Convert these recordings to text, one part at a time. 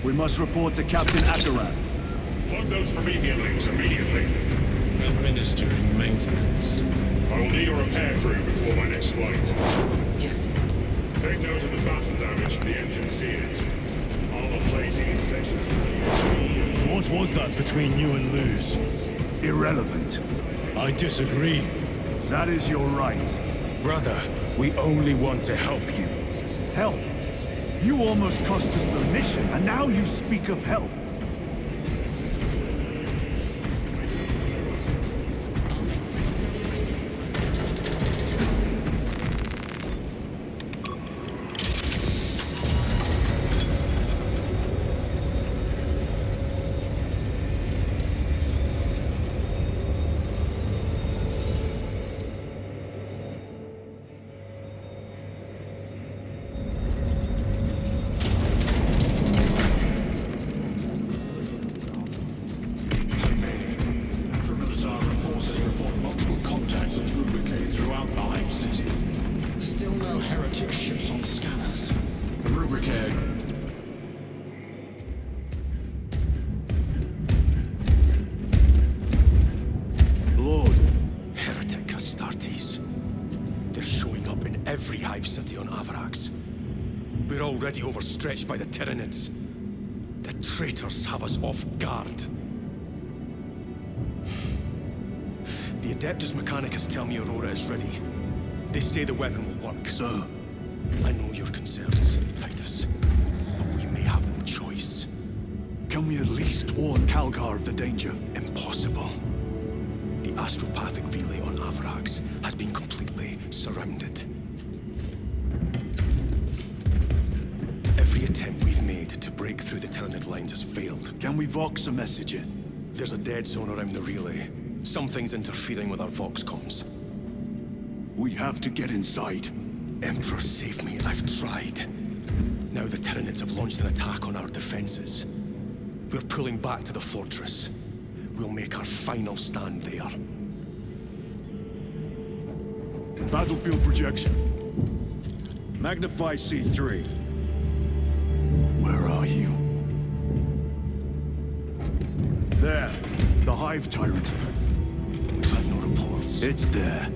We must report to Captain Akaran. Plug those Promethean links immediately. Administering maintenance. I will need a repair crew before my next flight. Yes. Take note of the battle damage for the engine sears. Armor plating in sections 3. What was that between you and Luz? Irrelevant. I disagree. That is your right. Brother, we only want to help you. Help? You almost cost us the mission, and now you speak of help. Already overstretched by the Tyranids. The traitors have us off guard. The Adeptus Mechanicus tell me Aurora is ready. They say the weapon will work. Sir. I know your concerns, Titus, but we may have no choice. Can we at least warn Calgar of the danger? Impossible. The astropathic relay on Avarax has been completely surrounded. Every attempt we've made to break through the Tyranid lines has failed. Can we Vox a message in? There's a dead zone around the relay. Something's interfering with our Vox comms. We have to get inside. Emperor, save me. I've tried. Now the Tyranids have launched an attack on our defenses. We're pulling back to the fortress. We'll make our final stand there. Battlefield projection. Magnify C3. Where are you? There. The Hive Tyrant. We've had no reports. It's there.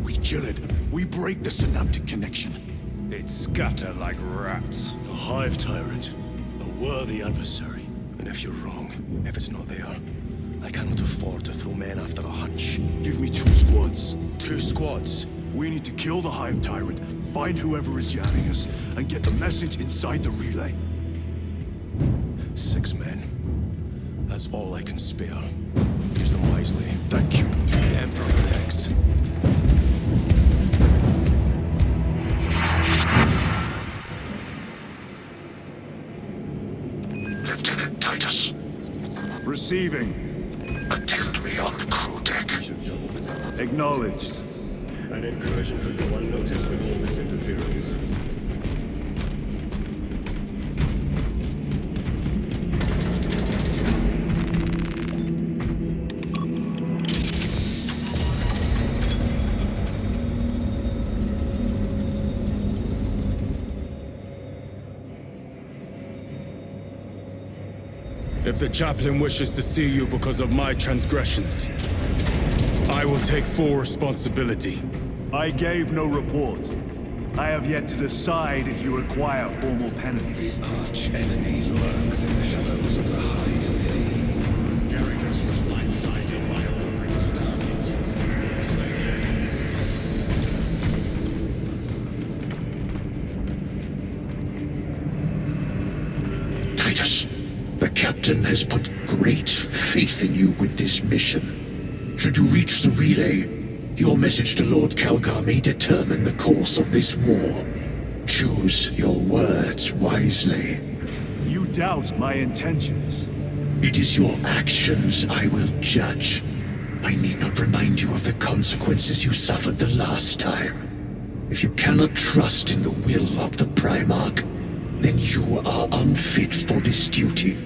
We kill it. We break the synaptic connection. It scatter like rats. A Hive Tyrant. A worthy adversary. And if you're wrong, if it's not there, I cannot afford to throw men after a hunch. Give me 2 squads. 2 squads? We need to kill the Hive Tyrant, find whoever is jamming us, and get the message inside the relay. 6 men. That's all I can spare. Use them wisely. Thank you. The Emperor protects. Lieutenant Titus. Receiving. Attend me on the crew deck. Acknowledged. An incursion could go unnoticed with all this interference. If the chaplain wishes to see you because of my transgressions, I will take full responsibility. I gave no report. I have yet to decide if you require formal penance. The arch-enemy lurks in the shadows of the Hive City. Jerichus was blindsided by a Warhammer Astartes. Titus, the captain has put great faith in you with this mission. Should you reach the relay, your message to Lord Calgar may determine the course of this war. Choose your words wisely. You doubt my intentions. It is your actions I will judge. I need not remind you of the consequences you suffered the last time. If you cannot trust in the will of the Primarch, then you are unfit for this duty.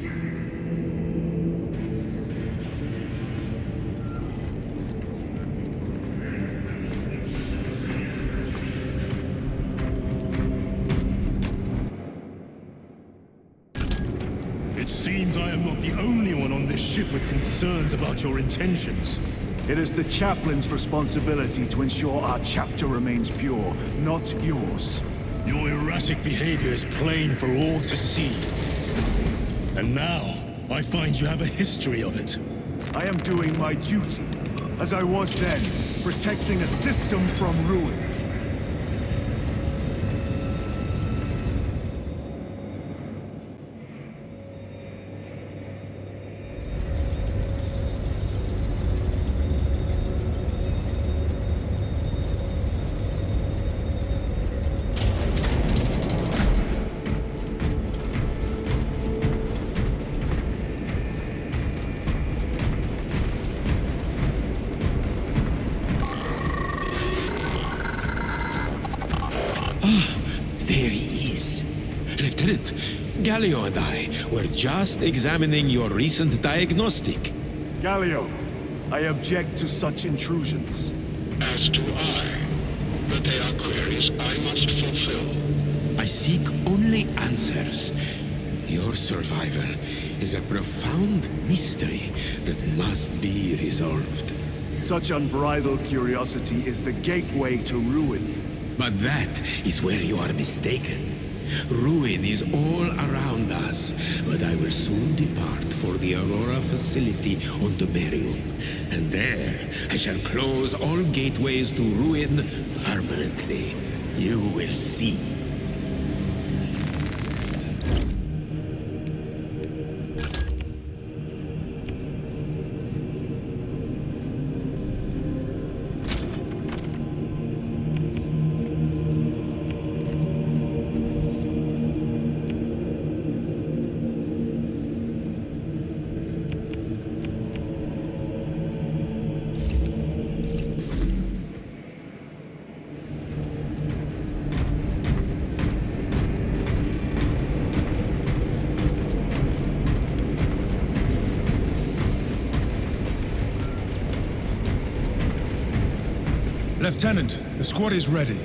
It seems I am not the only one on this ship with concerns about your intentions. It is the chaplain's responsibility to ensure our chapter remains pure, not yours. Your erratic behavior is plain for all to see. And now, I find you have a history of it. I am doing my duty, as I was then, protecting a system from ruin. There he is. Lieutenant, Gallio and I were just examining your recent diagnostic. Gallio, I object to such intrusions. As do I. But they are queries I must fulfill. I seek only answers. Your survival is a profound mystery that must be resolved. Such unbridled curiosity is the gateway to ruin. But that is where you are mistaken. Ruin is all around us, but I will soon depart for the Aurora facility on Imperium. And there, I shall close all gateways to ruin permanently. You will see. Lieutenant, the squad is ready.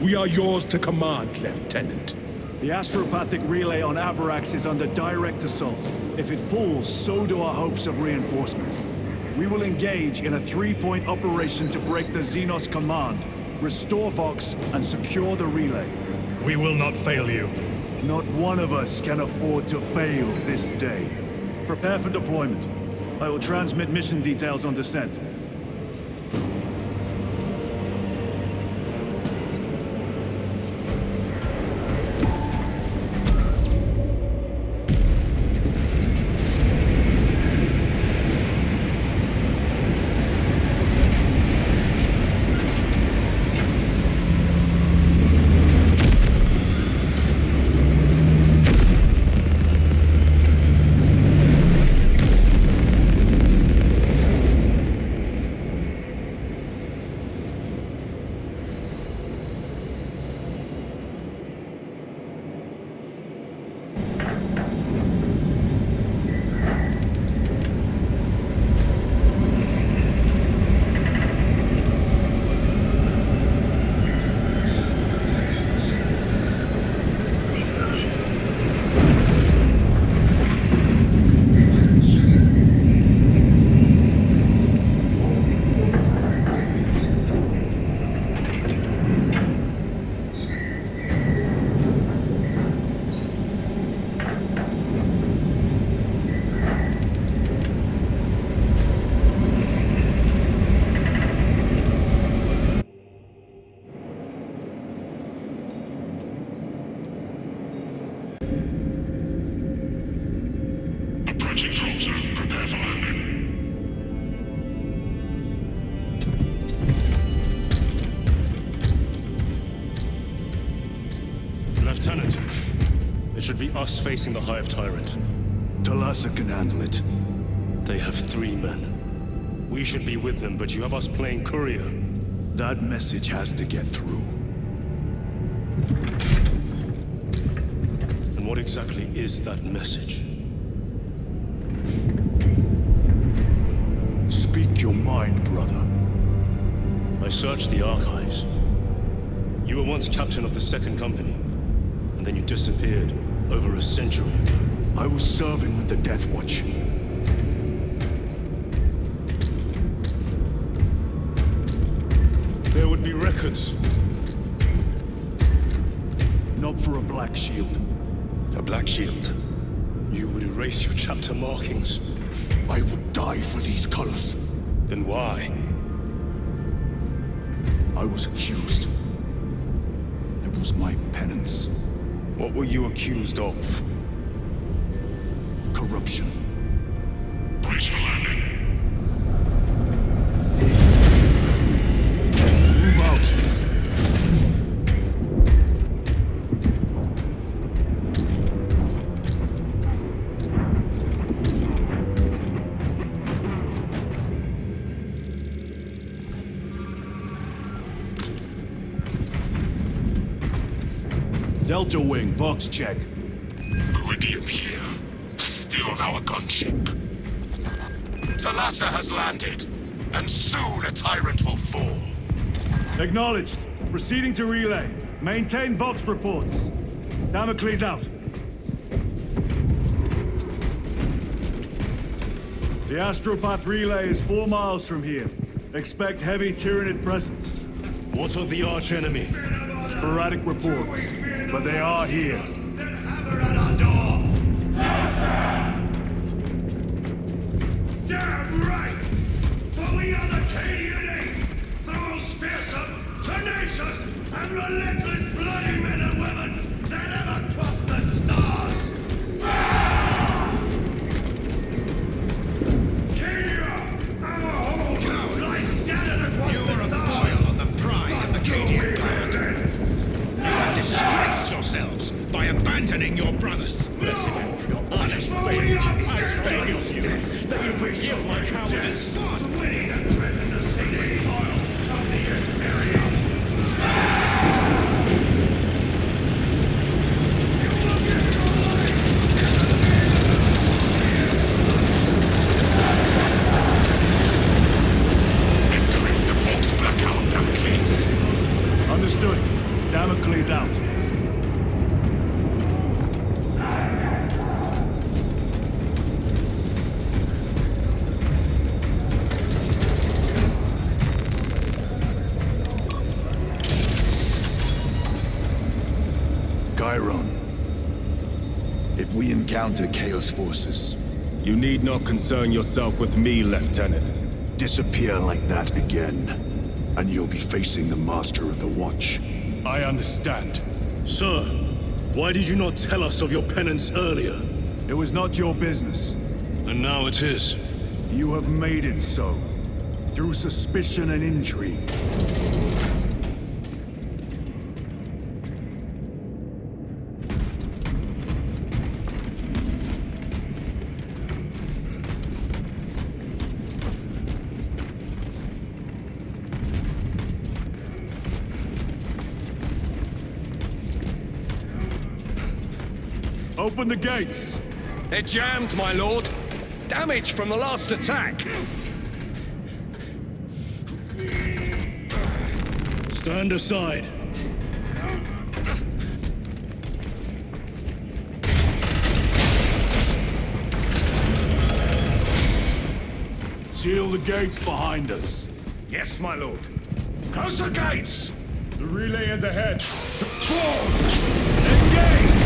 We are yours to command, Lieutenant. The astropathic relay on Avarax is under direct assault. If it falls, so do our hopes of reinforcement. We will engage in a three-point operation to break the Xenos command, restore Vox, and secure the relay. We will not fail you. Not one of us can afford to fail this day. Prepare for deployment. I will transmit mission details on descent. Lieutenant, it should be us facing the Hive Tyrant. Talassa can handle it. They have 3 men. We should be with them, but you have us playing courier. That message has to get through. And what exactly is that message? Speak your mind, brother. I searched the archives. You were once captain of the 2nd Company, and then you disappeared over a century ago. I was serving with the Death Watch. There would be records. Not for a Black Shield. A Black Shield. You would erase your chapter markings. I would die for these colors. Then why? I was accused. It was my penance. What were you accused of? Corruption. Brace for landing. Move out. Delta Wing, box check. Iridium here. Still our gunship. Talassa has landed, and soon a tyrant will fall. Acknowledged. Proceeding to relay. Maintain Vox reports. Damocles out. The Astropath relay is 4 miles from here. Expect heavy Tyranid presence. What of the archenemy? Sporadic reports, but they are here. Damn right! For we are the Cadian Eighth, the most fearsome, tenacious, and relentless bloody men and women that ever crossed the stars! Cadia, our home, lies scattered across the stars! You are a boil on the pride of the Cadian Guard. You have disgraced yourselves by abandoning your brothers. Blessing you for your honest faith. I beg of you that you forgive my cowardice. Son! Winning and threatening the sacred soil of the Imperium! You will give your life! Entering the box blackout, Damocles. Understood. Damocles out. Chiron. If we encounter Chaos forces, You need not concern yourself with me, Lieutenant. disappear like that again, and you'll be facing the Master of the Watch. I understand. Sir, why did you not tell us of your penance earlier? It was not your business. And now it is. You have made it so. Through suspicion and intrigue. Open the gates! They're jammed, my lord. Damage from the last attack. Stand aside. Seal the gates behind us. Yes, my lord. Close the gates! The relay is ahead. Spores! Engage!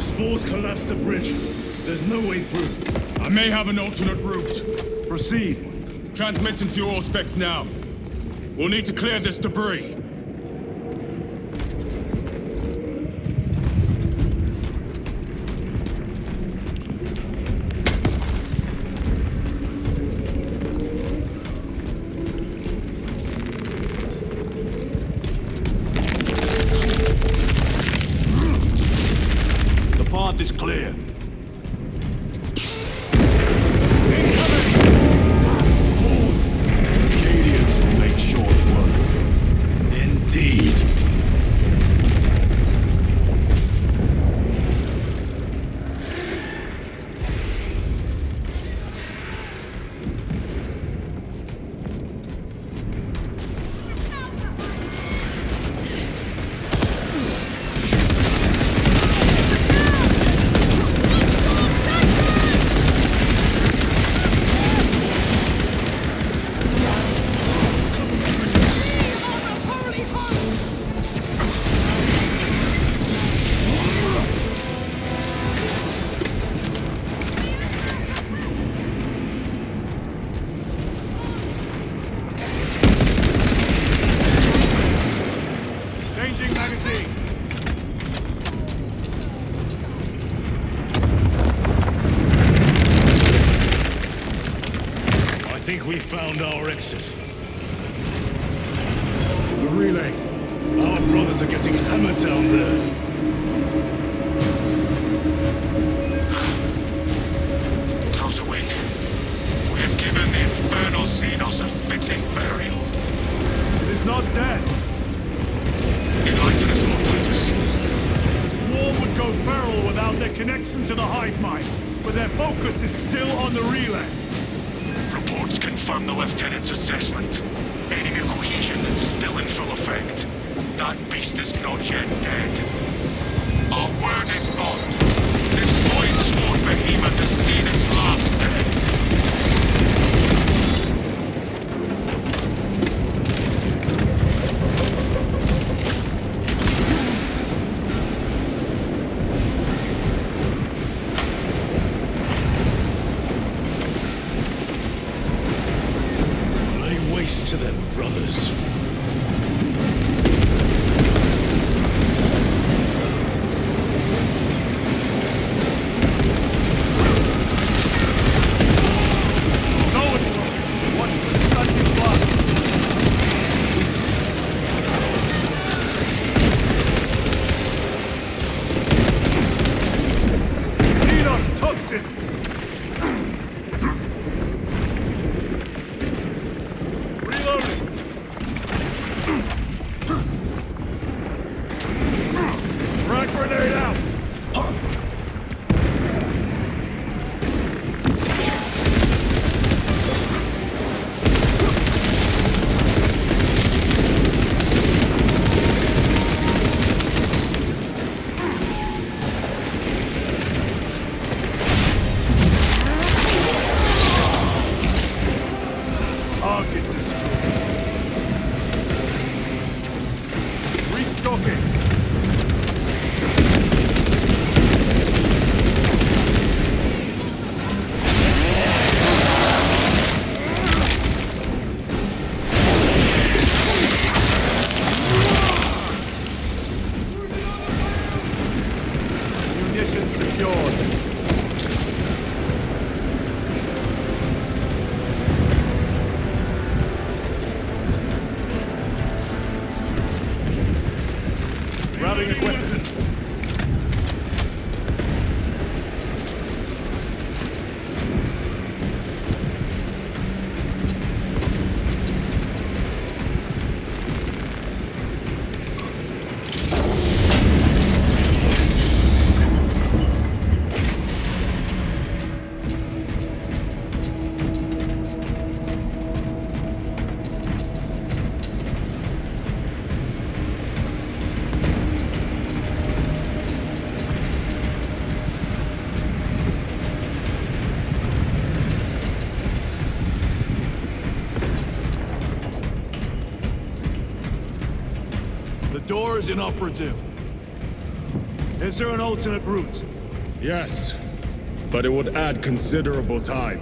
spores collapsed the bridge. There's no way through. I may have an alternate route. Proceed. Transmitting to your specs now. We'll need to clear this debris. The path is clear. Indeed. I think we found our exit. The relay. Our brothers are getting hammered down there. Close a win. We have given the infernal Xenos a fitting burial. It is not dead. Enlighten us, Lord Titus. The swarm would go feral without their connection to the hive mind, but their focus is still on the relay. Reports confirm the Lieutenant's assessment. Enemy cohesion is still in full effect. That beast is not yet dead. Our word is bond. This void-sworn behemoth has seen its last day. Lay waste to them, brothers. The door is inoperative. Is there an alternate route? Yes, but it would add considerable time.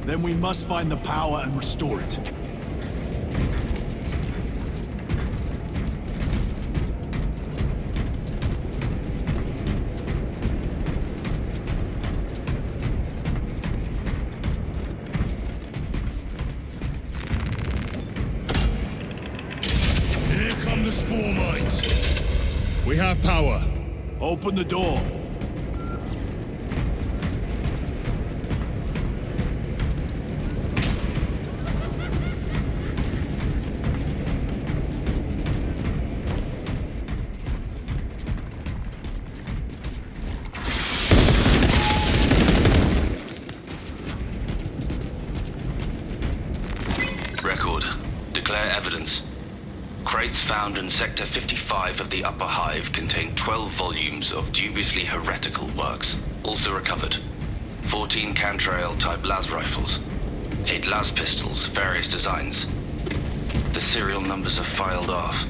Then we must find the power and restore it. Here come the spore mines. We have power. Open the door. Record. Declare evidence. Crates found in Sector 55 of the Upper Hive contain 12 volumes of dubiously heretical works. Also recovered. 14 Cantrail-type las rifles. 8 las pistols, various designs. The serial numbers are filed off.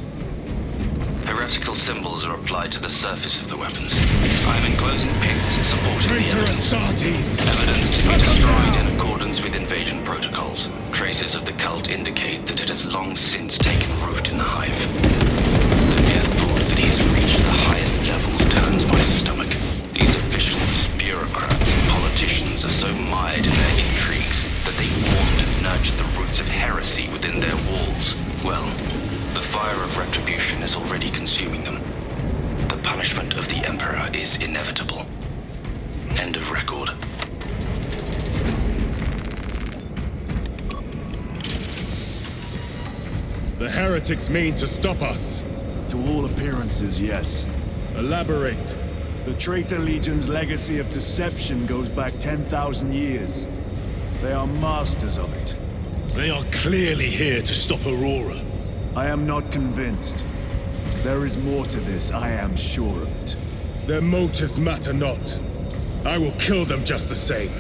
Heretical symbols are applied to the surface of the weapons. I am enclosing pastes supporting the Traitor evidence. Astartes! Evidence to be destroyed in accordance with invasion protocols. Traces of the cult indicate that it has long since taken root in the Hive. The mere thought that he has reached the highest levels turns my stomach. These officials, bureaucrats, and politicians are so mired in their intrigues that they formed and nurtured the roots of heresy within their walls. Well, the fire of retribution is already consuming them. The punishment of the Emperor is inevitable. End of record. The heretics mean to stop us. To all appearances, yes. Elaborate. The Traitor Legion's legacy of deception goes back 10,000 years. They are masters of it. They are clearly here to stop Aurora. I am not convinced. There is more to this, I am sure of it. Their motives matter not. I will kill them just the same.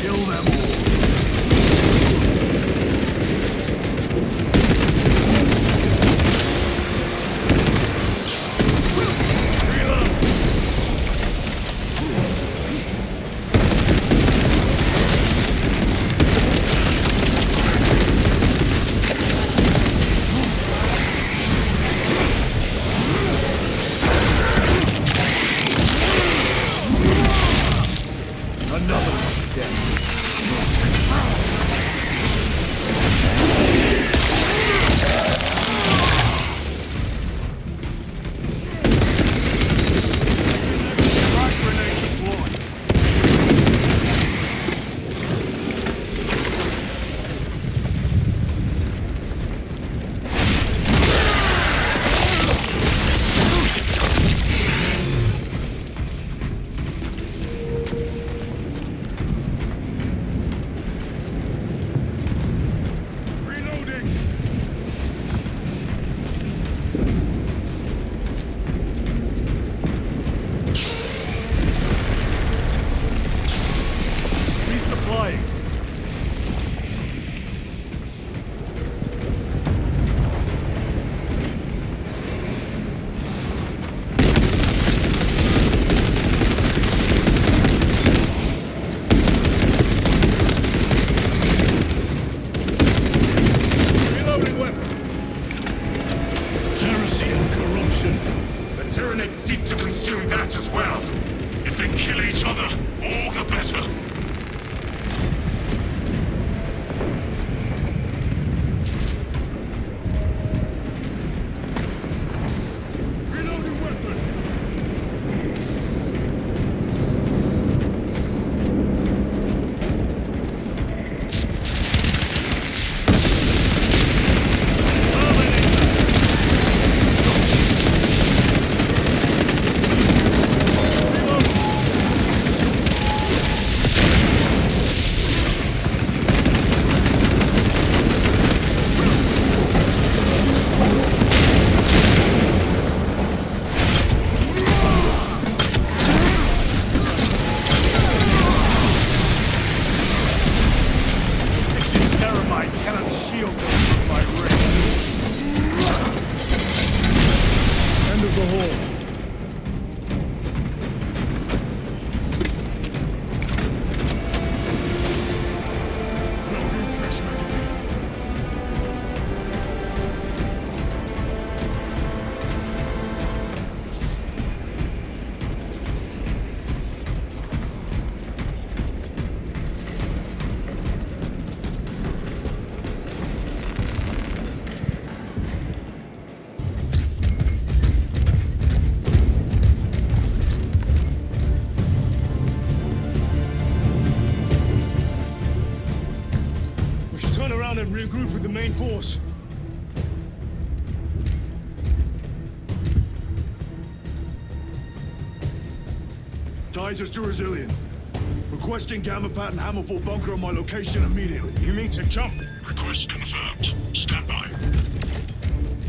Kill them all. down and regroup with the main force. Titus to Resilient. Requesting Gamma Pat and Hammerfall bunker on my location immediately. You mean to jump? Request confirmed. Stand by.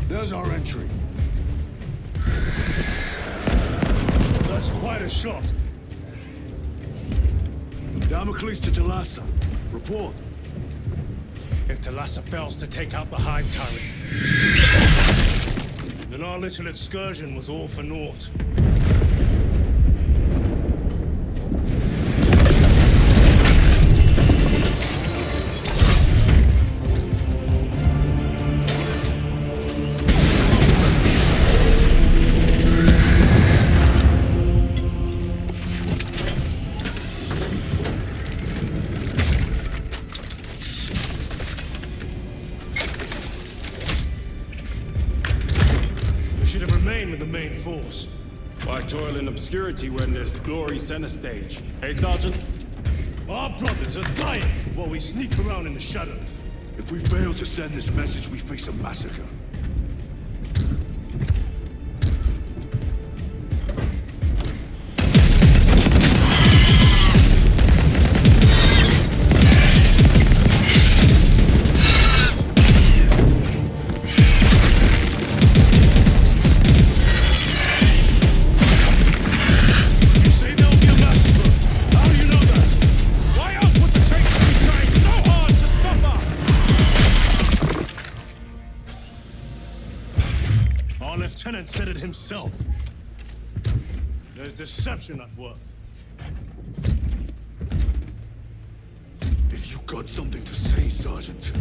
There's our entry. That's quite a shot. Damocles to Talassa. Report. If Talassa fails to take out the Hive turret, then our little excursion was all for naught. With the main force. Why toil in obscurity when there's glory center stage? Hey, Sergeant? Our brothers are dying while we sneak around in the shadows. If we fail to send this message, we face a massacre. Lieutenant said it himself. There's deception at work. If you got something to say, Sergeant.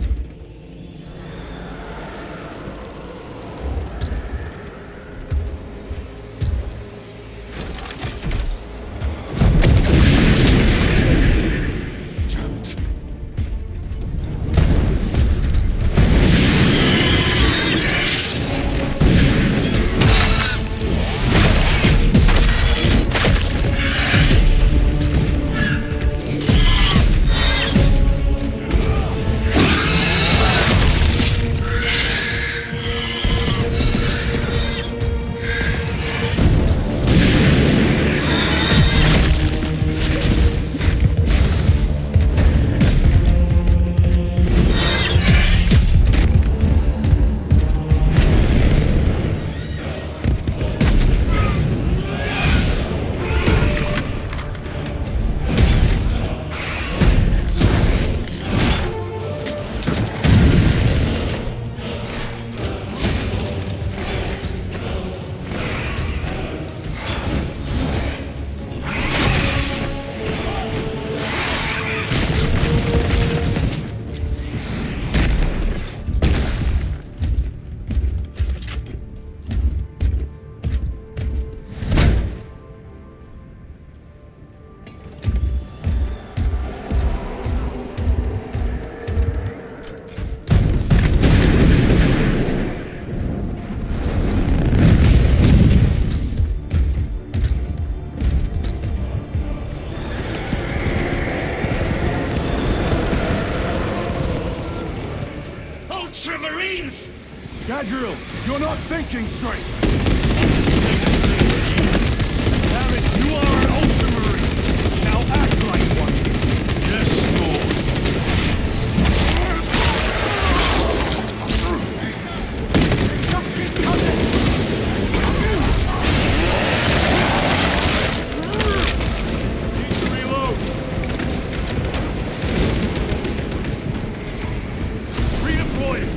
Ultramarines! Gadriel, you're not thinking straight! Baron, you are an Ultramarine! Now act like one! Yes, Lord! Need to reload! Redeploying!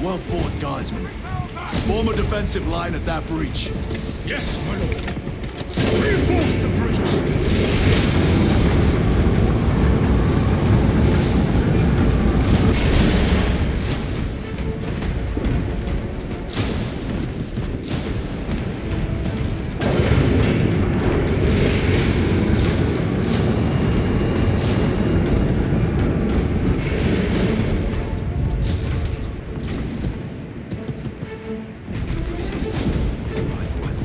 Well fought, Guardsman. Form a defensive line at that breach. Yes, my lord! Reinforce the breach! His wife was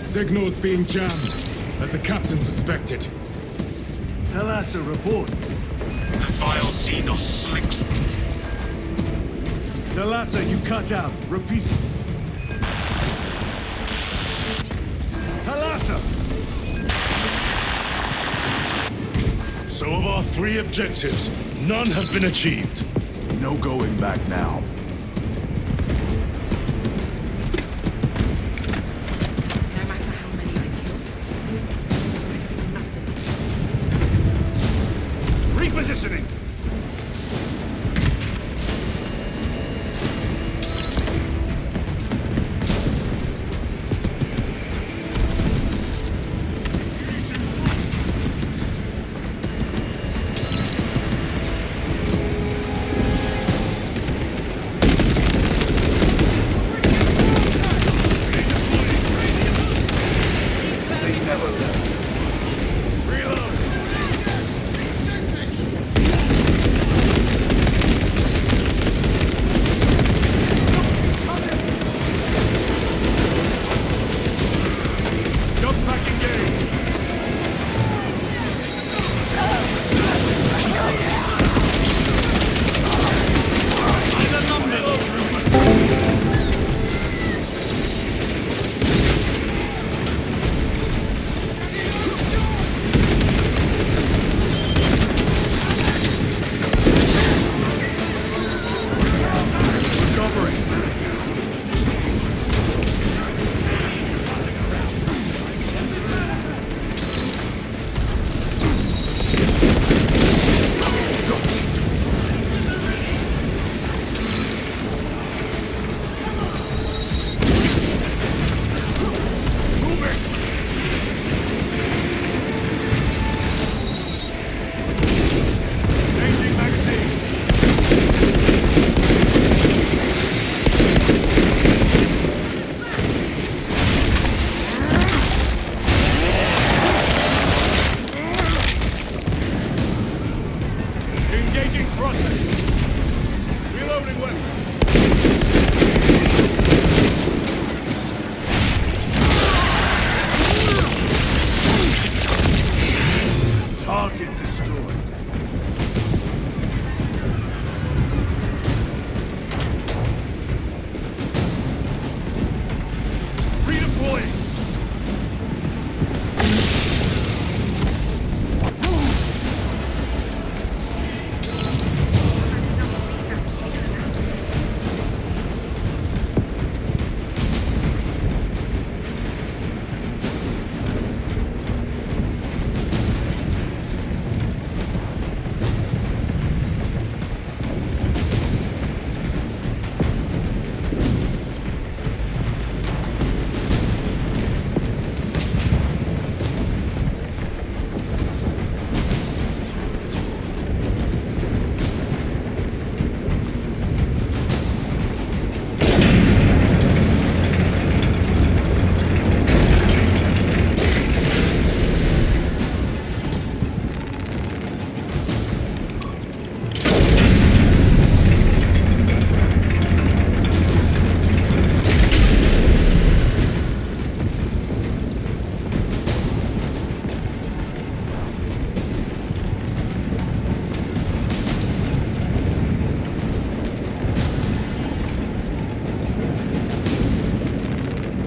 Signal's being jammed, as the captain suspected. Thalassa, report. The vile Xenos slinks. Thalassa, you cut out. Repeat. Thalassa! So of our 3 objectives, none have been achieved. No going back now. No matter how many I kill, I feel nothing. Repositioning!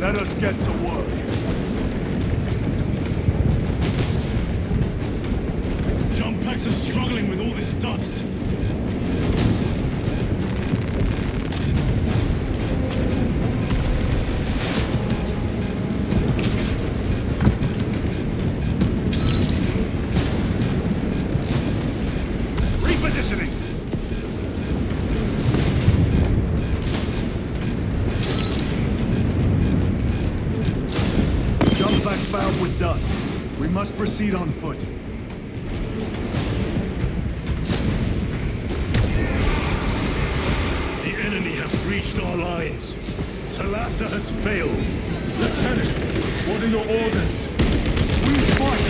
Let us get to work. Jump packs are struggling with all this dust. Repositioning! Jump back fouled with dust. We must proceed on foot. The enemy have breached our lines. Thalassa has failed. Lieutenant, what are your orders? We fight!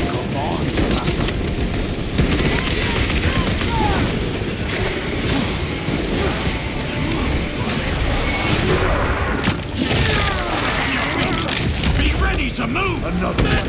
Come on, Thalassa. Another one.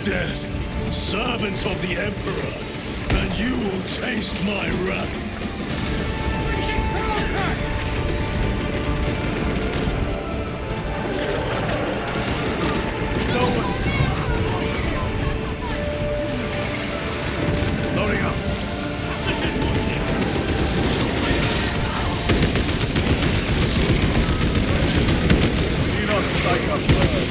Death, servant of the Emperor, and you will taste my wrath. Loading up. You don't psych up first.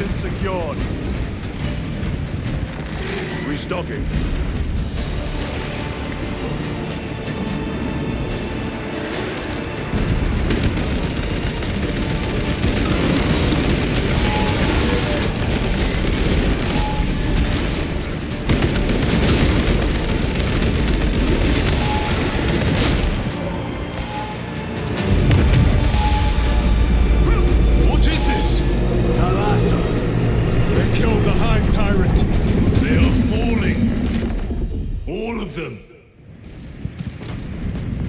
Position secured. Restocking.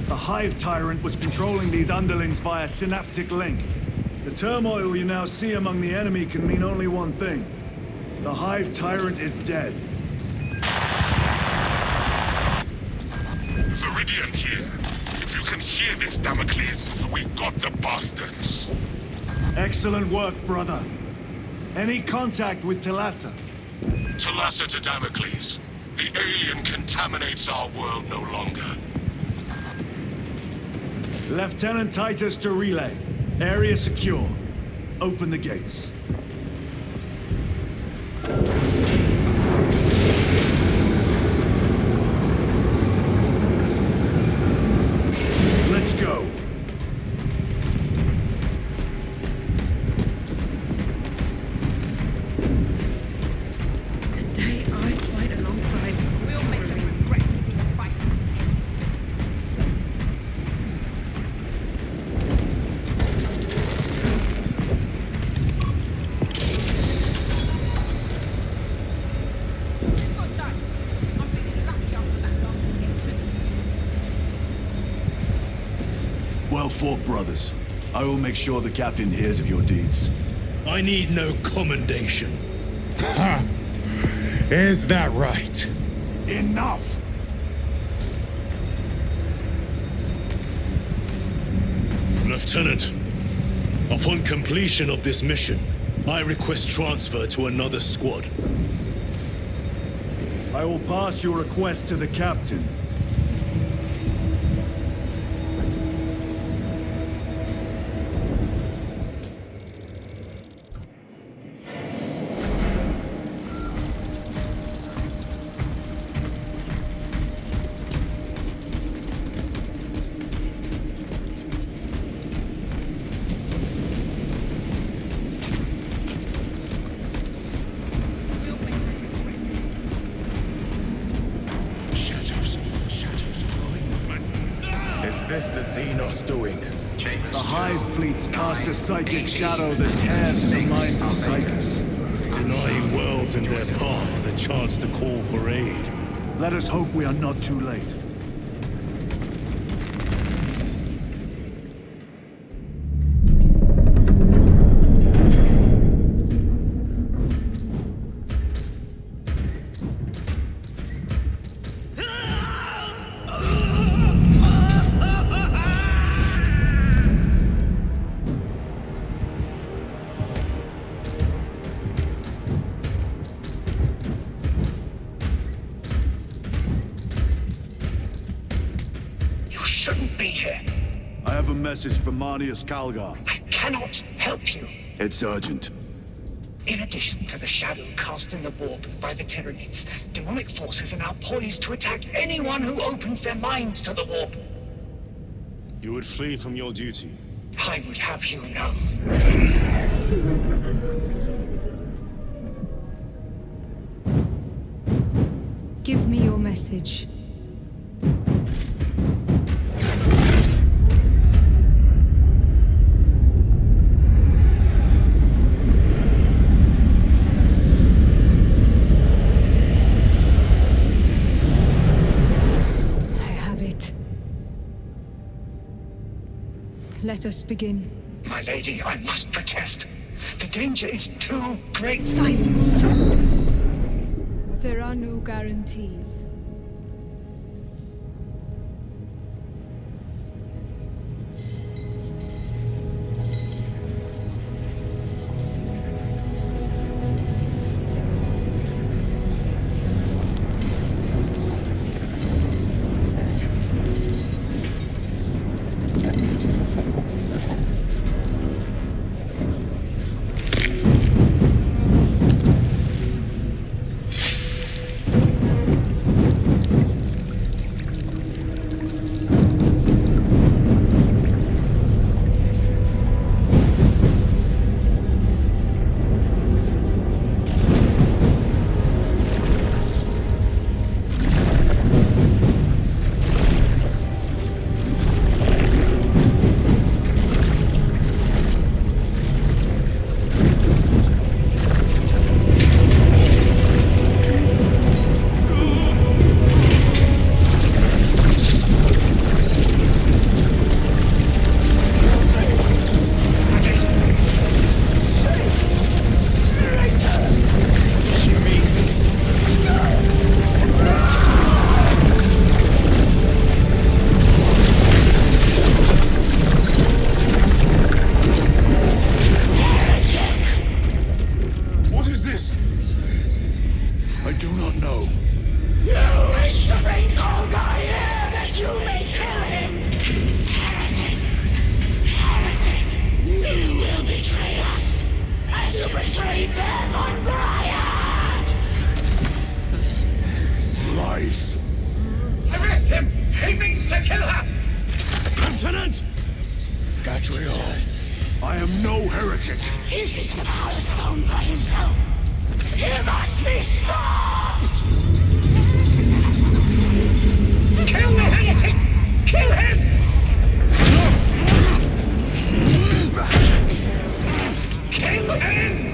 The Hive Tyrant was controlling these underlings via synaptic link. The turmoil you now see among the enemy can mean only one thing. The Hive Tyrant is dead. Viridian here. If you can hear this, Damocles, we got the bastards. Excellent work, brother. Any contact with Talassa? Talassa to Damocles. The alien contaminates our world no longer. Lieutenant Titus to relay. Area secure. Open the gates. Let's go. Today I fight alongside. We'll make them regret fighting. Well fought, brothers. I will make sure the captain hears of your deeds. I need no commendation. Ha! Is that right? Enough! Lieutenant, upon completion of this mission, I request transfer to another squad. I will pass your request to the captain. Is this the Xenos doing? The Hive fleets cast a psychic shadow that tears in the minds of psychers. Denying worlds in their path the chance to call for aid. Let us hope we are not too late. Shouldn't be here. I have a message from Marnius Calgar. I cannot help you. It's urgent. In addition to the shadow cast in the warp by the Tyranids, demonic forces are now poised to attack anyone who opens their minds to the warp. You would flee from your duty. I would have you know. Give me your message. Let us begin. My lady, I must protest. The danger is too great. Silence! There are no guarantees. is? I do not know. You wish to bring Golgai here that you may kill him! Heretic! Heretic! You will betray us, as you betrayed them on Graya! Lies. Arrest him! He means to kill her! Lieutenant! Gadriel. I am no heretic. This is the power stone by himself! He must be stopped! Kill the heretic! Kill him! Kill him!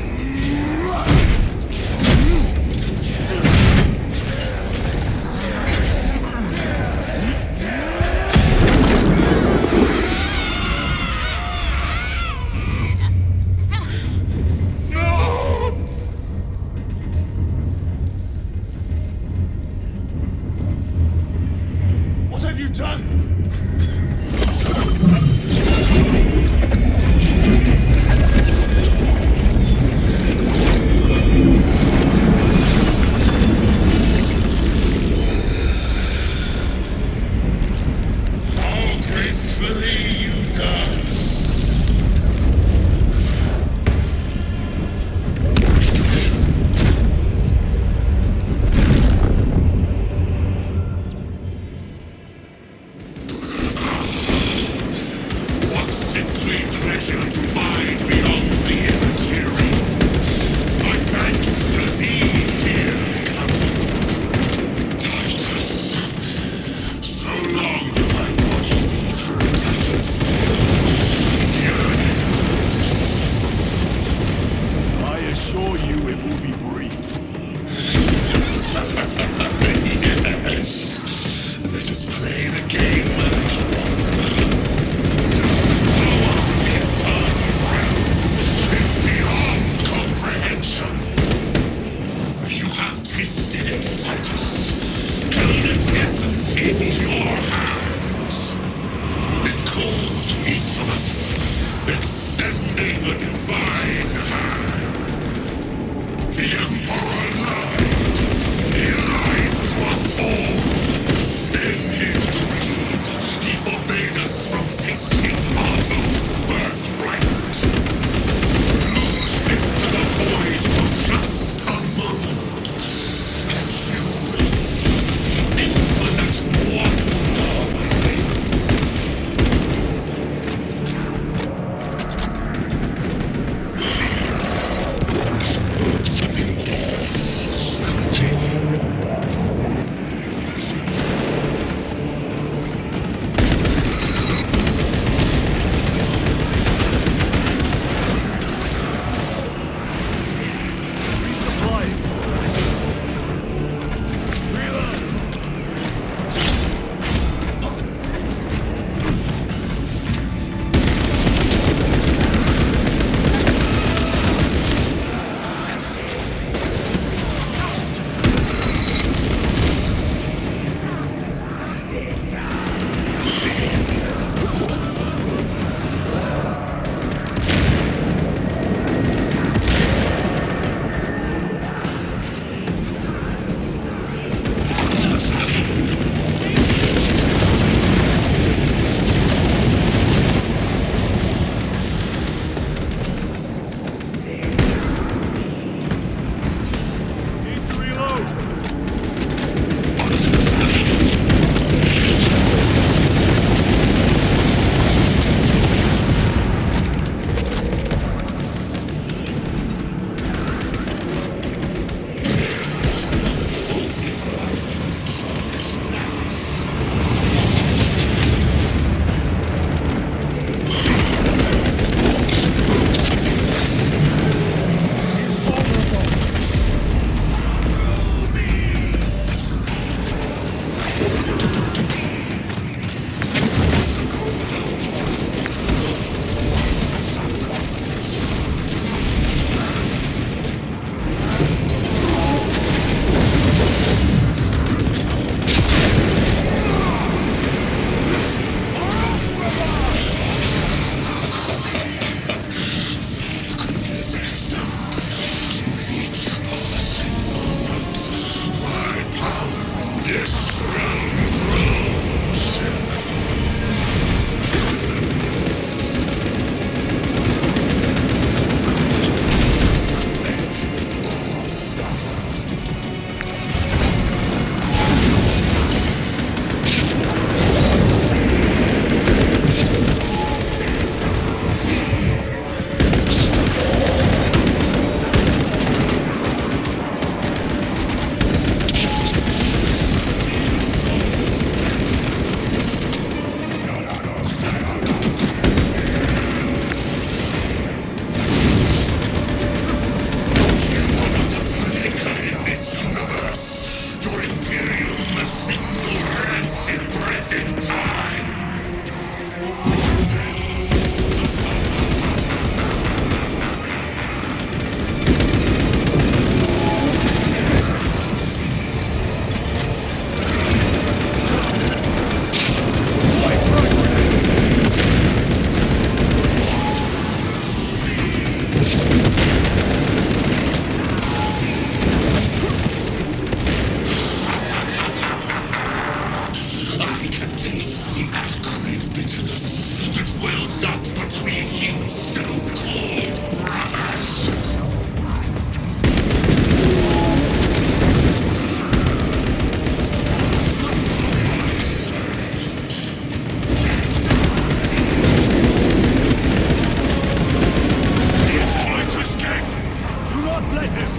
him.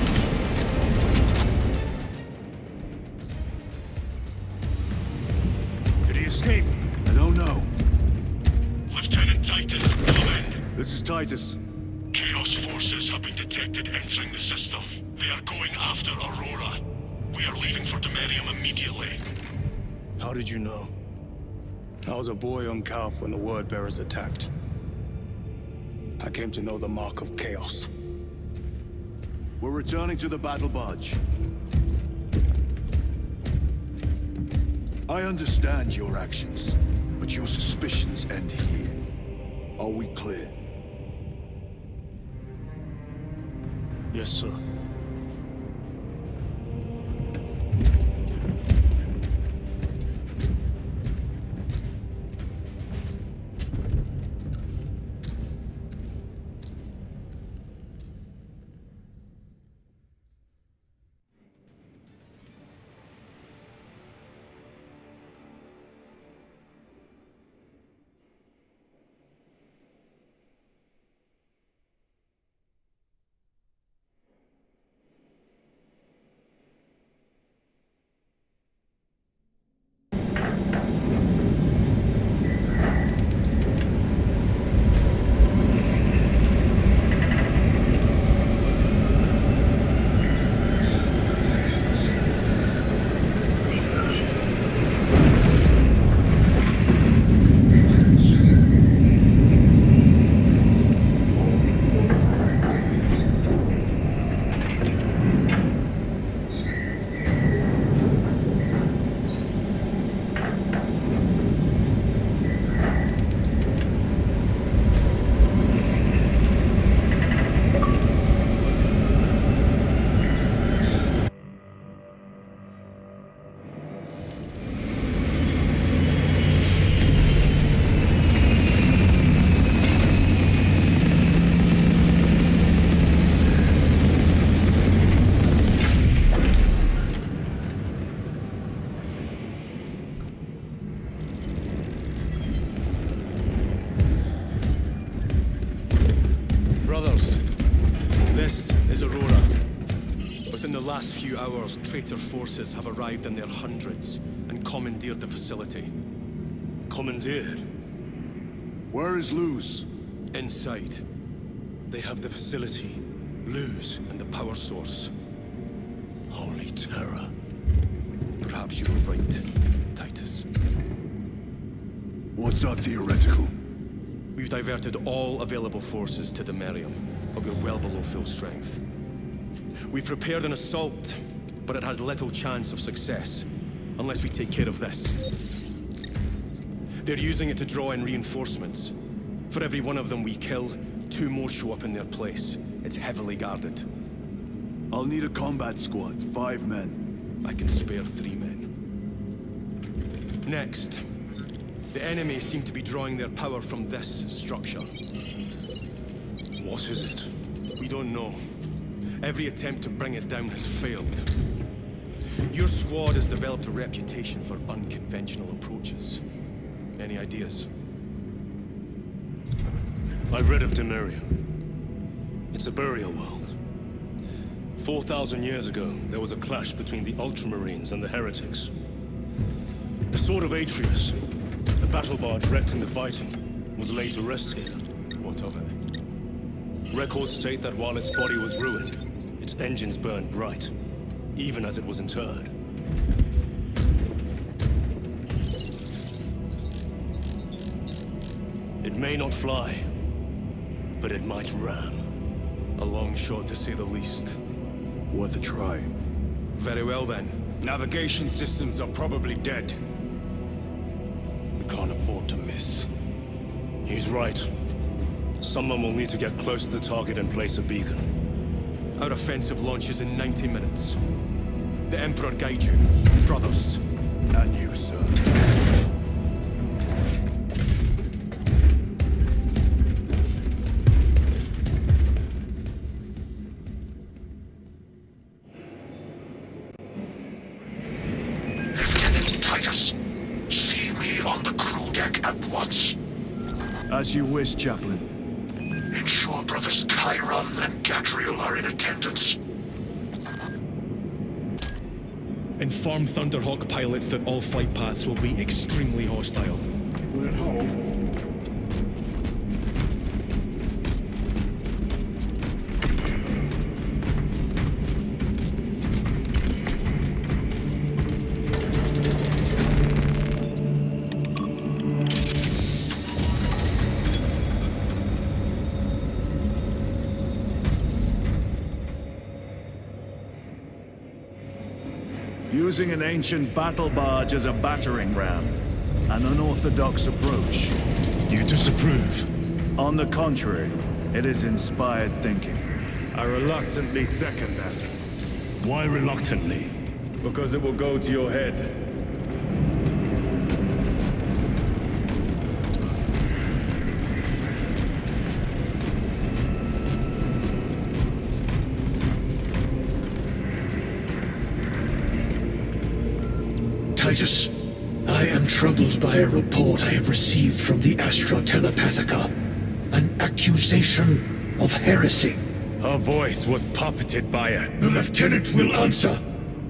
Did he escape? I don't know. Lieutenant Titus, come in. This is Titus. Chaos forces have been detected entering the system. They are going after Aurora. We are leaving for Demerium immediately. How did you know? I was a boy on Calf when the Word Bearers attacked. I came to know the mark of chaos. We're returning to the battle barge. I understand your actions, but your suspicions end here. Are we clear? Yes, sir. last few hours, traitor forces have arrived in their hundreds and commandeered the facility. Commandeered? Where is Luz? Inside. They have the facility, Luz, and the power source. Holy terror. Perhaps you were right, Titus. What's our theoretical? We've diverted all available forces to Demerium, but we're well below full strength. We've prepared an assault, but it has little chance of success, unless we take care of this. They're using it to draw in reinforcements. For every one of them we kill, 2 more show up in their place. It's heavily guarded. I'll need a combat squad, 5 men. I can spare 3 men. Next, the enemy seem to be drawing their power from this structure. What is it? We don't know. Every attempt to bring it down has failed. Your squad has developed a reputation for unconventional approaches. Any ideas? I've read of Demerium. It's a burial world. 4,000 years ago, there was a clash between the Ultramarines and the heretics. The Sword of Atreus, a battle barge wrecked in the fighting, was laid to rest here. What of it? Records state that while its body was ruined, its engines burned bright, even as it was interred. It may not fly, but it might ram. A long shot, to say the least. Worth a try. Very well, then. Navigation systems are probably dead. We can't afford to miss. He's right. Someone will need to get close to the target and place a beacon. Our offensive launches in 90 minutes. The Emperor guide you, brothers. And you, sir. Lieutenant Titus, see me on the crew deck at once. As you wish, Chaplain. Ensure brothers Chiron and Gadriel are in attendance. Inform Thunderhawk pilots that all flight paths will be extremely hostile. Will it hold? Using an ancient battle barge as a battering ram. An unorthodox approach. You disapprove? On the contrary, it is inspired thinking. I reluctantly second that. Why reluctantly? Because it will go to your head. Titus, I am troubled by a report I have received from the Astra Telepathica. An accusation of heresy. Her voice was puppeted by her. The lieutenant will answer.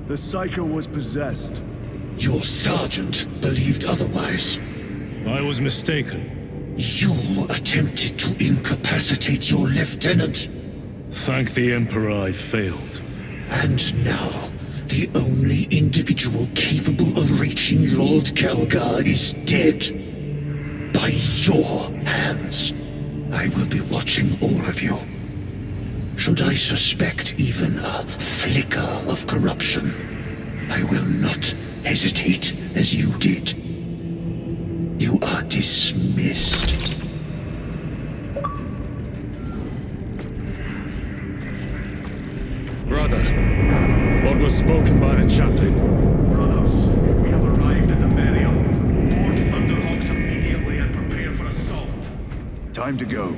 The Psycho was possessed. Your sergeant believed otherwise. I was mistaken. You attempted to incapacitate your lieutenant. Thank the Emperor I failed. And now, the only individual capable of reaching Lord Calgar is dead. By your hands. I will be watching all of you. Should I suspect even a flicker of corruption, I will not hesitate as you did. You are dismissed. Brother, what was spoken by the chaplain? Brothers, we have arrived at Imperium. Board Thunderhawks immediately and prepare for assault. Time to go.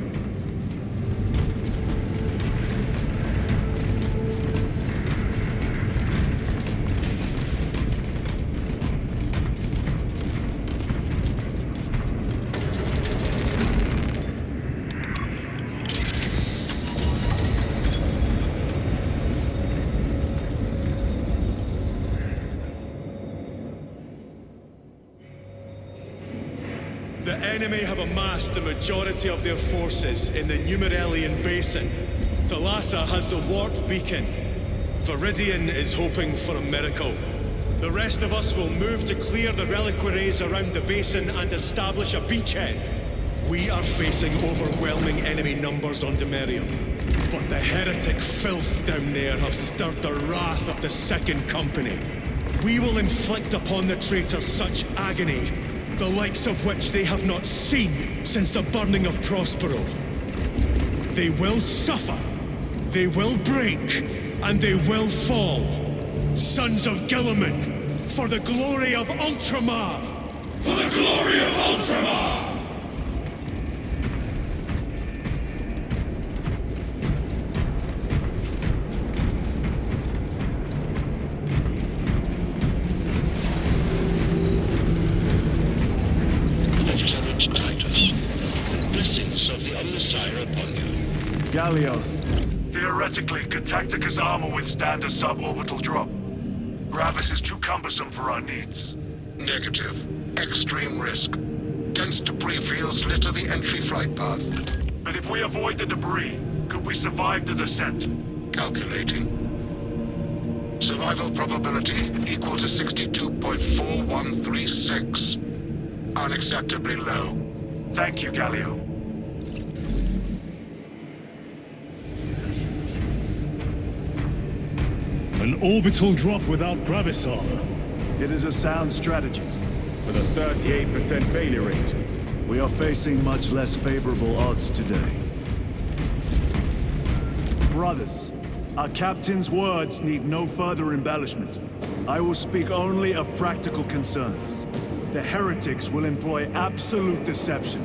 The enemy have amassed the majority of their forces in the Numerelian Basin. Thalassa has the warp beacon. Viridian is hoping for a miracle. The rest of us will move to clear the reliquaries around the basin and establish a beachhead. We are facing overwhelming enemy numbers on Demetrium. But the heretic filth down there have stirred the wrath of the Second Company. We will inflict upon the traitors such agony, the likes of which they have not seen since the burning of Prospero. They will suffer, they will break, and they will fall. Sons of Guilliman, for the glory of Ultramar! For the glory of Ultramar! Lieutenant Titus, blessings of the Omnissiah upon you. Galio. Theoretically, could Tactica's armor withstand a suborbital drop? Gravis is too cumbersome for our needs. Negative. Extreme risk. Dense debris fields litter the entry flight path. But if we avoid the debris, could we survive the descent? Calculating. Survival probability equal to 62.4136. Unacceptably low. Thank you, Galio. An orbital drop without Gravis armor. It is a sound strategy. With a 38% failure rate. We are facing much less favorable odds today. Brothers, our captain's words need no further embellishment. I will speak only of practical concerns. The heretics will employ absolute deception.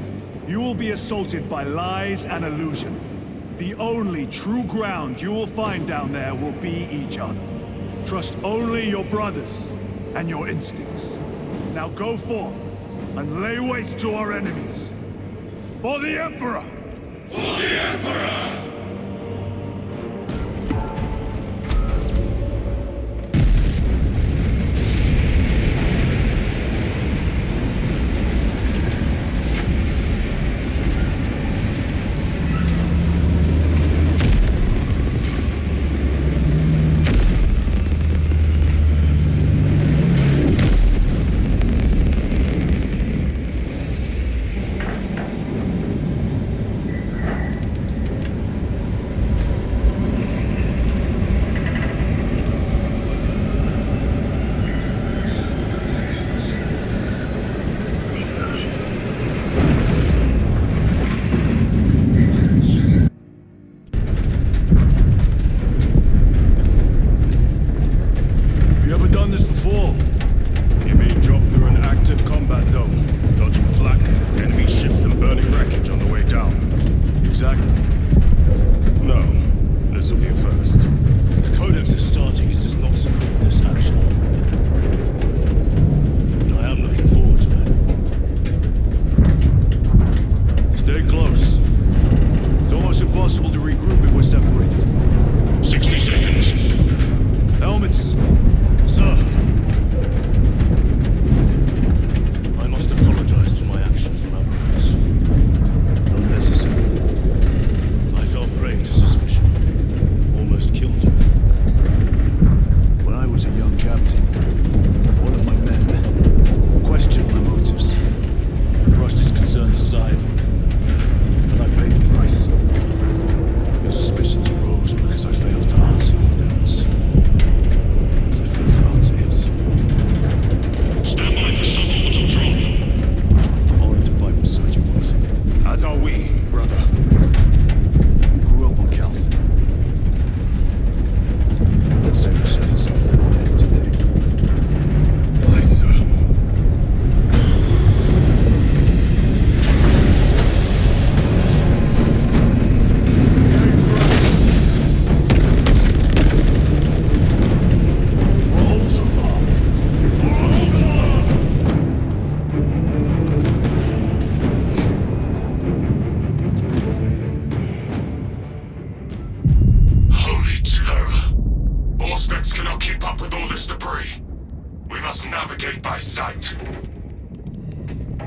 You will be assaulted by lies and illusion. The only true ground you will find down there will be each other. Trust only your brothers and your instincts. Now go forth and lay waste to our enemies. For the Emperor! For the Emperor! keep up with all this debris. We must navigate by sight.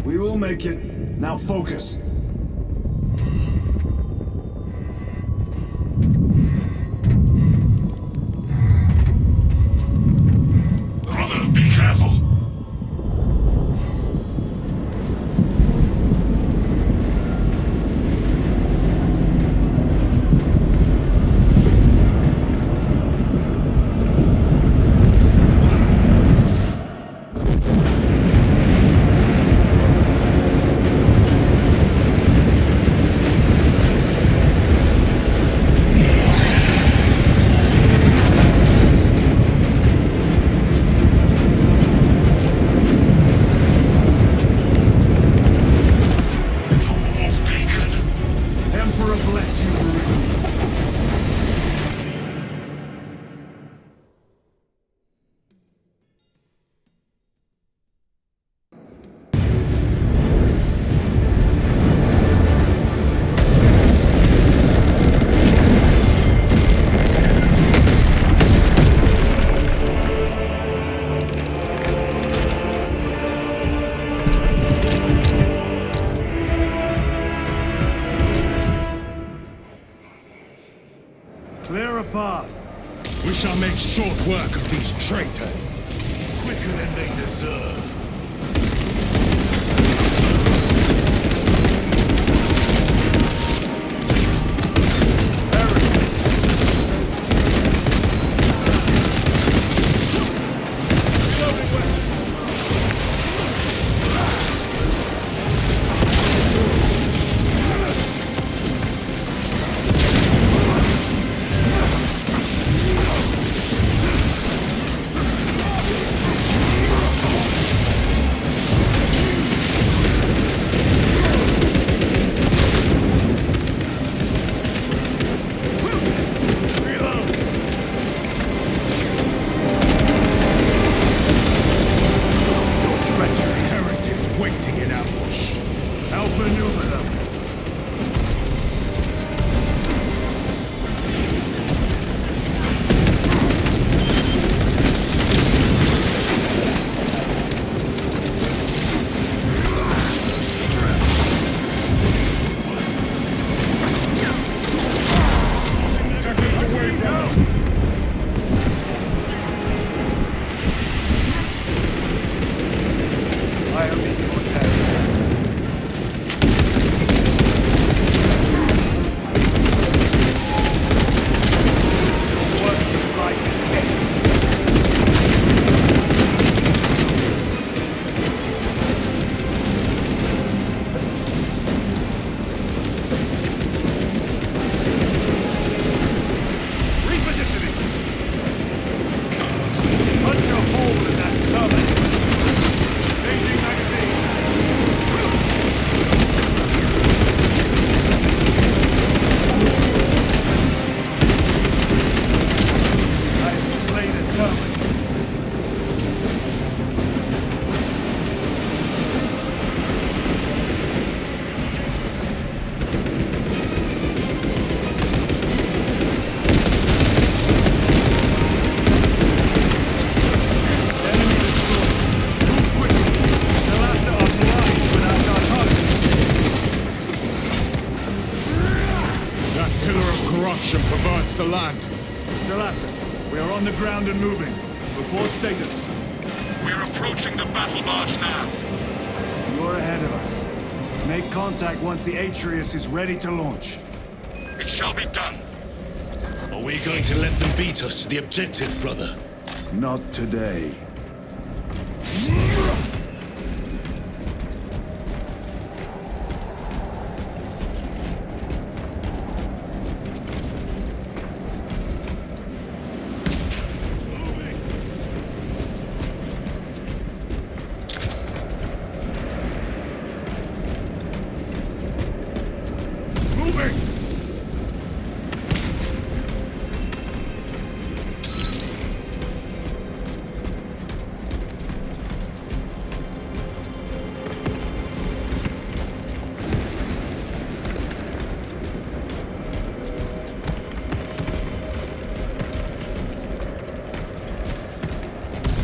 We will make it. Now focus. Brother, be careful. Clear a path. We shall make short work of these traitors. Quicker than they deserve. Perverts the land. Delassa, we are on the ground and moving. Report status. We're approaching the battle barge now. You're ahead of us. Make contact once the Atreus is ready to launch. It shall be done. Are we going to let them beat us to the objective, brother? Not today.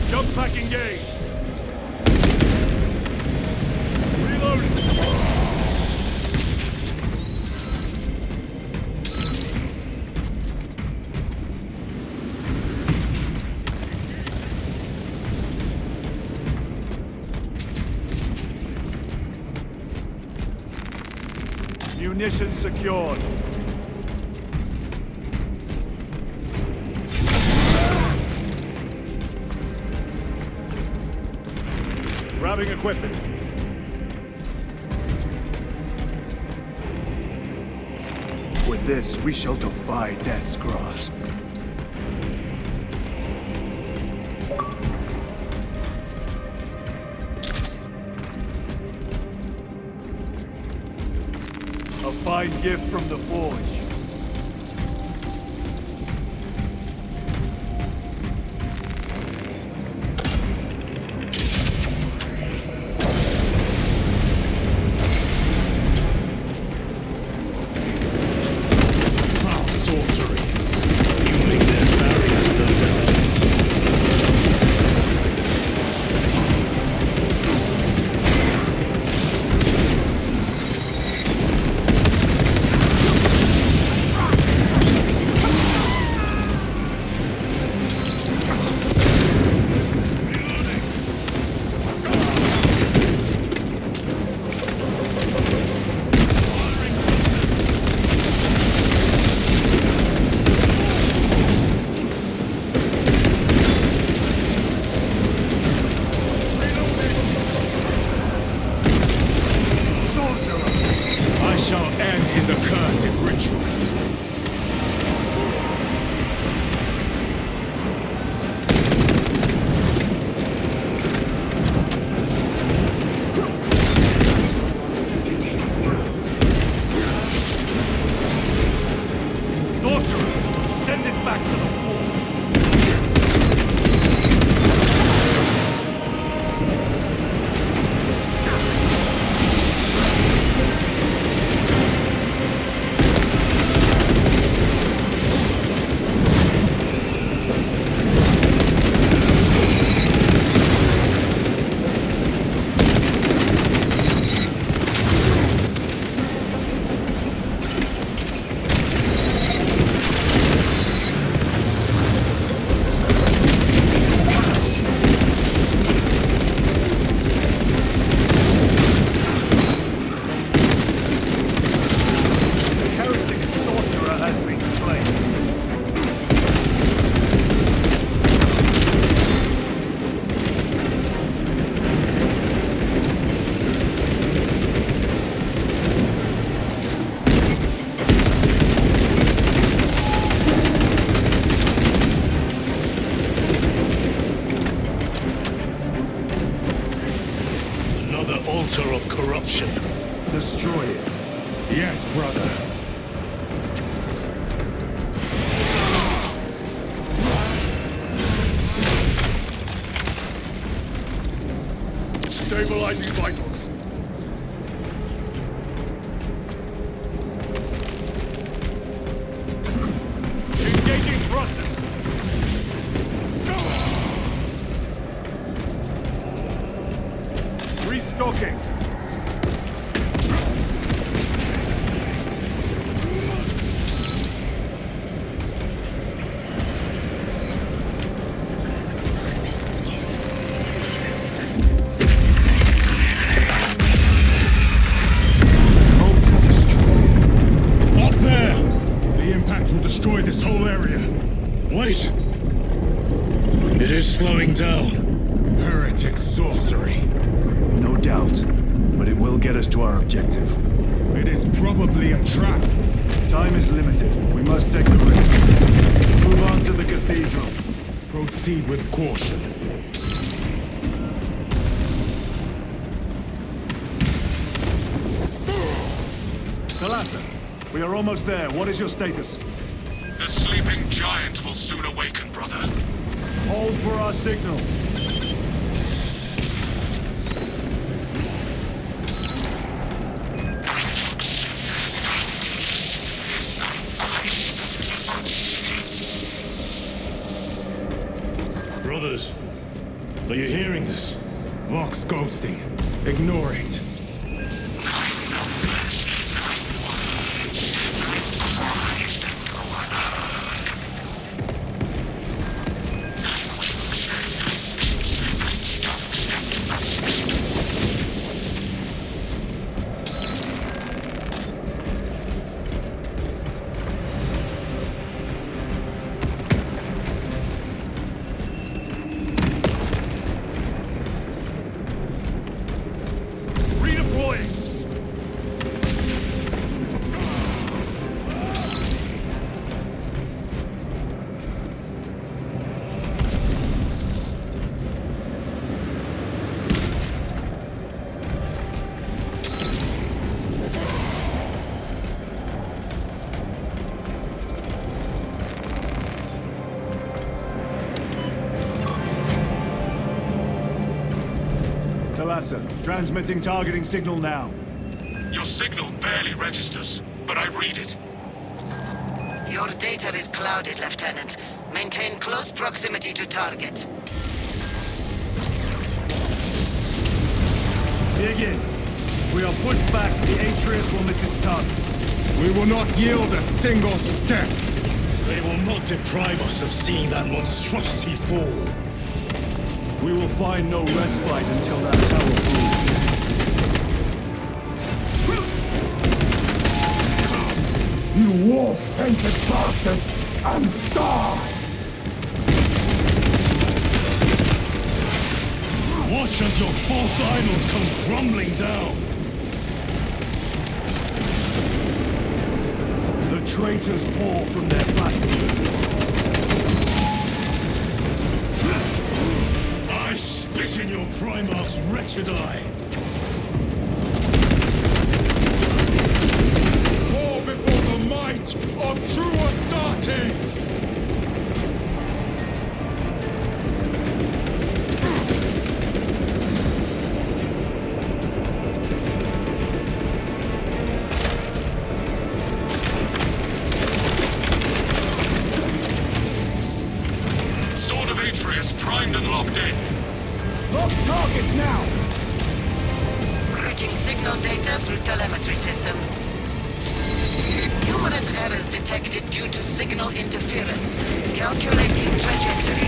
Jump pack engaged. Reloading. Munitions secured. Grabbing equipment. With this, we shall defy death's grasp. A fine gift from the Forge. Foul sorcery. Fueling their barriers, no doubt. I shall end his accursed rituals. Sorcerer, send it back to the Forge. Heretic sorcerer has been slain. Another altar of corruption. Destroy it. Yes, brother. Stabilizing vitals. Engaging thrusters. Restocking. Altar destroyed. Up there! The impact will destroy this whole area. Wait! It is slowing down. Heretic sorcery. No doubt, but it will get us to our objective. It is probably a trap. Time is limited. We must take the risk. Move on to the cathedral. Proceed with caution. Thalassa, we are almost there. What is your status? The sleeping giant will soon awaken, brother. Hold for our signal. Brothers, Are you hearing this? Vox ghosting. Ignore it. Transmitting targeting signal now. Your signal barely registers, but I read it. Your data is clouded, Lieutenant. Maintain close proximity to target. Dig in. If we are pushed back, the Atreus will miss its target. We will not yield a single step. They will not deprive us of seeing that monstrosity fall. We will find no respite until that tower falls. You war-painted bastard! And die! Watch as your false idols come crumbling down! The traitors pour from their bastion. I spit in your Primarch's wretched eye! Fall before the might of true Astartes! Sword of Atreus primed and locked in. Lock target now! Routing signal data through telemetry systems. Numerous errors detected due to signal interference. Calculating trajectory.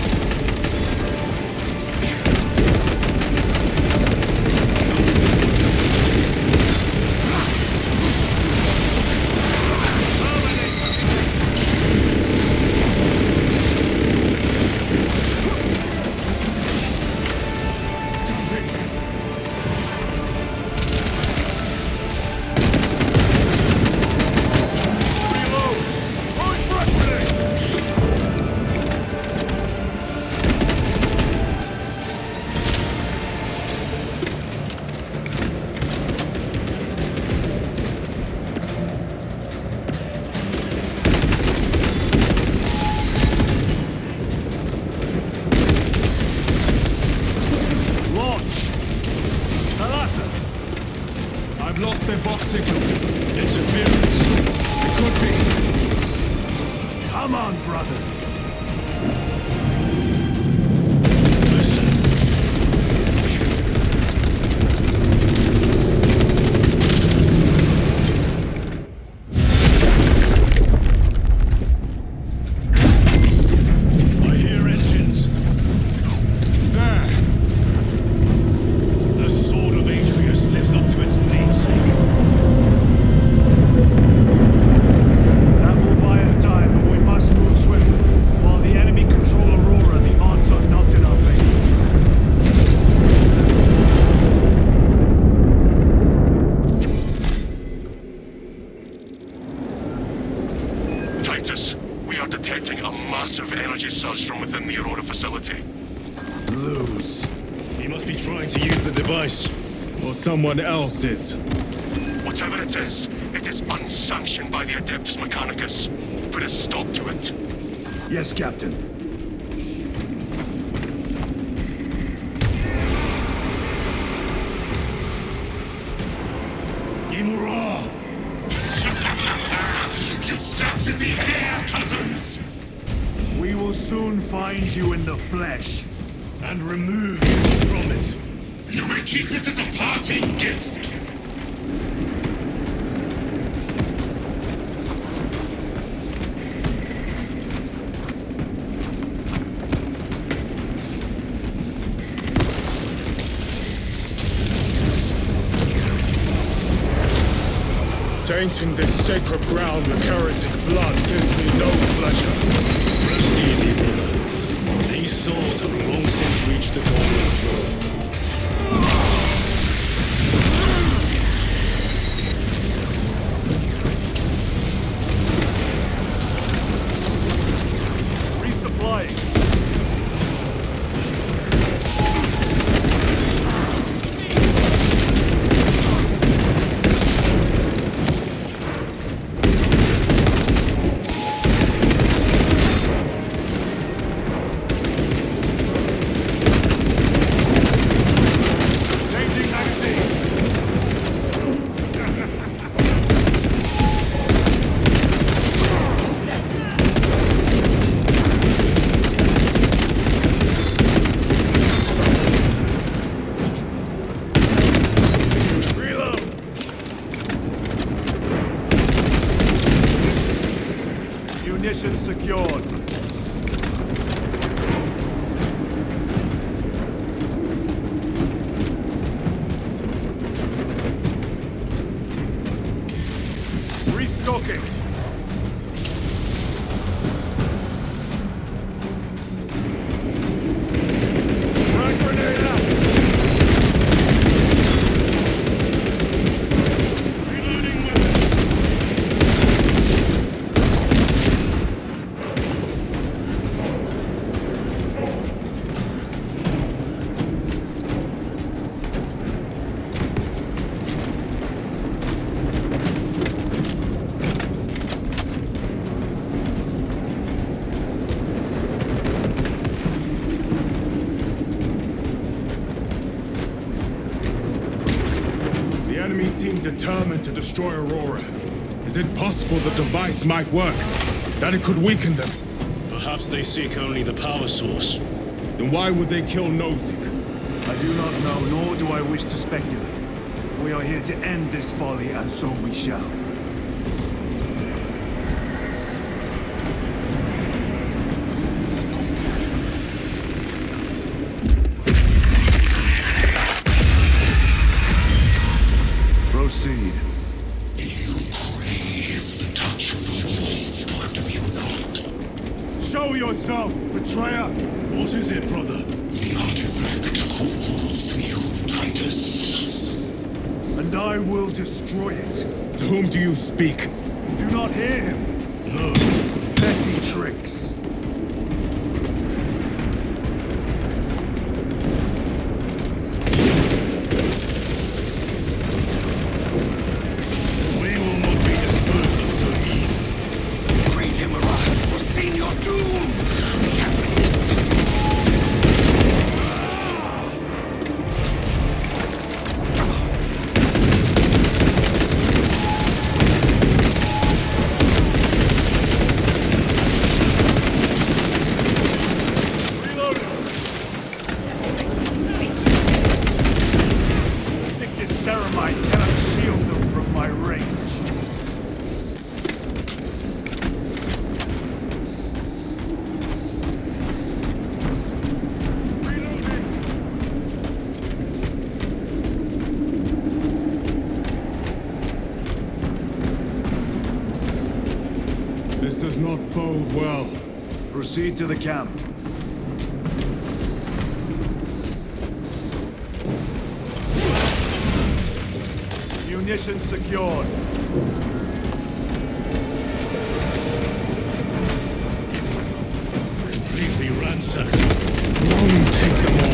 Or someone else's. Whatever it is unsanctioned by the Adeptus Mechanicus. Put a stop to it. Yes, Captain. Imura! You snapped in the air, cousins! We will soon find you in the flesh. and remove you from it. You may keep it as a parting gift. Tainting this sacred ground with heretic blood gives me no pleasure. Rest easy, brother. These souls have long since reached the golden throne. Resupplying. Munitions secured. Restocking. Frag grenade out. Reloading weapon. The enemy seem determined to destroy Aurora. Is it possible the device might work? That it could weaken them? Perhaps they seek only the power source. Then why would they kill Nozick? I do not know, nor do I wish to speculate. We are here to end this folly, and so we shall. Proceed. You crave the touch of the law, do you not? Show yourself, betrayer! What is it, brother? The artifact calls to you, Titus. And I will destroy it. To whom do you speak? You do not hear him. No. Petty tricks. We will not be disposed of so easily. Great Emperor has foreseen your doom! We have witnessed it! This does not bode well. Proceed to the camp. Munitions secured. Completely ransacked. Rome, take them all.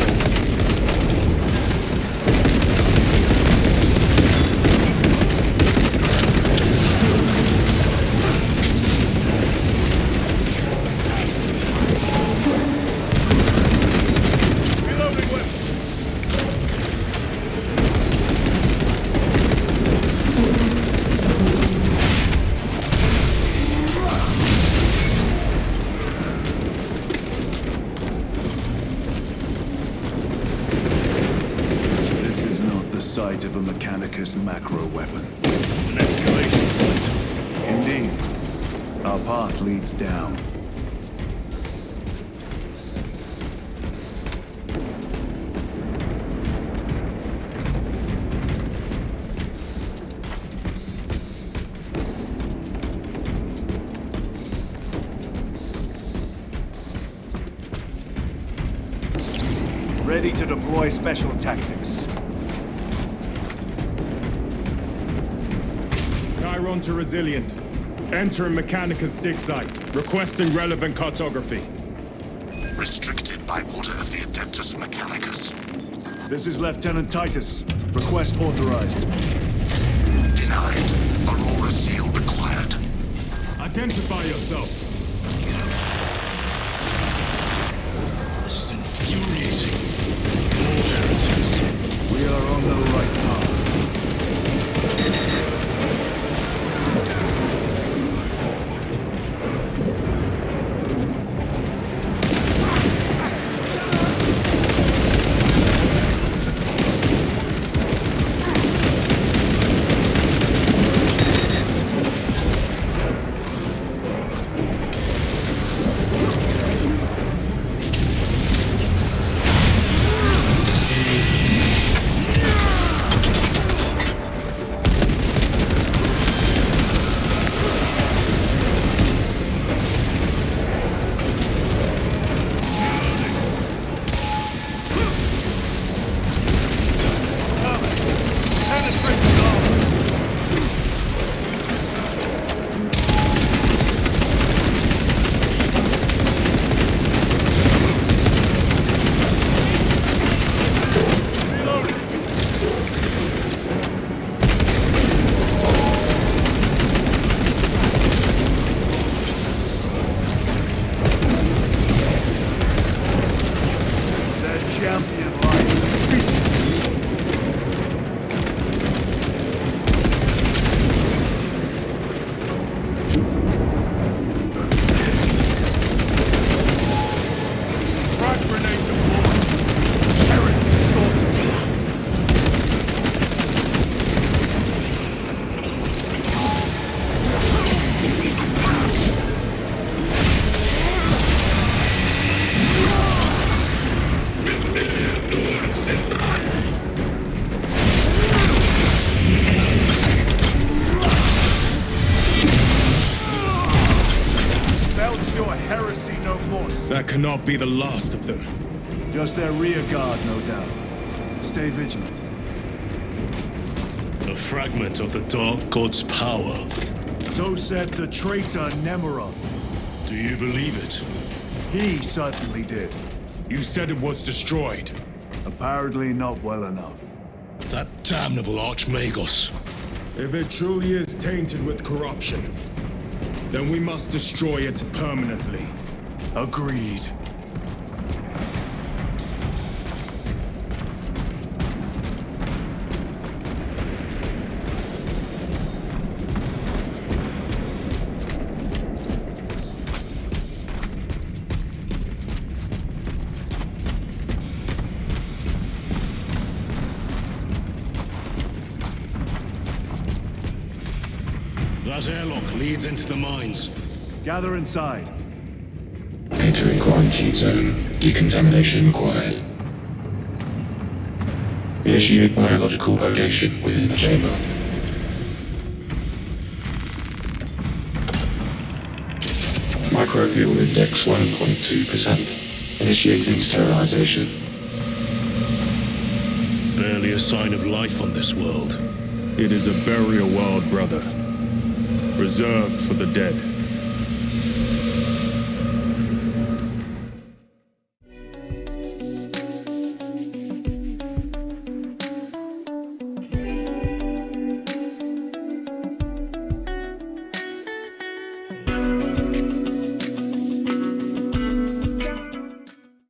sides of a Mechanicus macro weapon. An excavation site. Indeed. Our path leads down. Ready to deploy special tactics. Chiron to Resilient. Enter Mechanicus dig site. Requesting relevant cartography. Restricted by order of the Adeptus Mechanicus. This is Lieutenant Titus. Request authorized. Denied. Aurora seal required. Identify yourself. This is infuriating. All heretics. We are on the right path. That cannot be the last of them. Just their rear guard, no doubt. Stay vigilant. A fragment of the Dark God's power. So said the traitor Nemerov. Do you believe it? He certainly did. You said it was destroyed. Apparently not well enough. That damnable Archmagos. If it truly is tainted with corruption, then we must destroy it permanently. Agreed. That airlock leads into the mines. Gather inside. Entering quarantine zone. Decontamination required. Initiate biological purgation within the chamber. Microbial index 1.2%. Initiating sterilization. Barely a sign of life on this world. It is a burial world, brother. Reserved for the dead.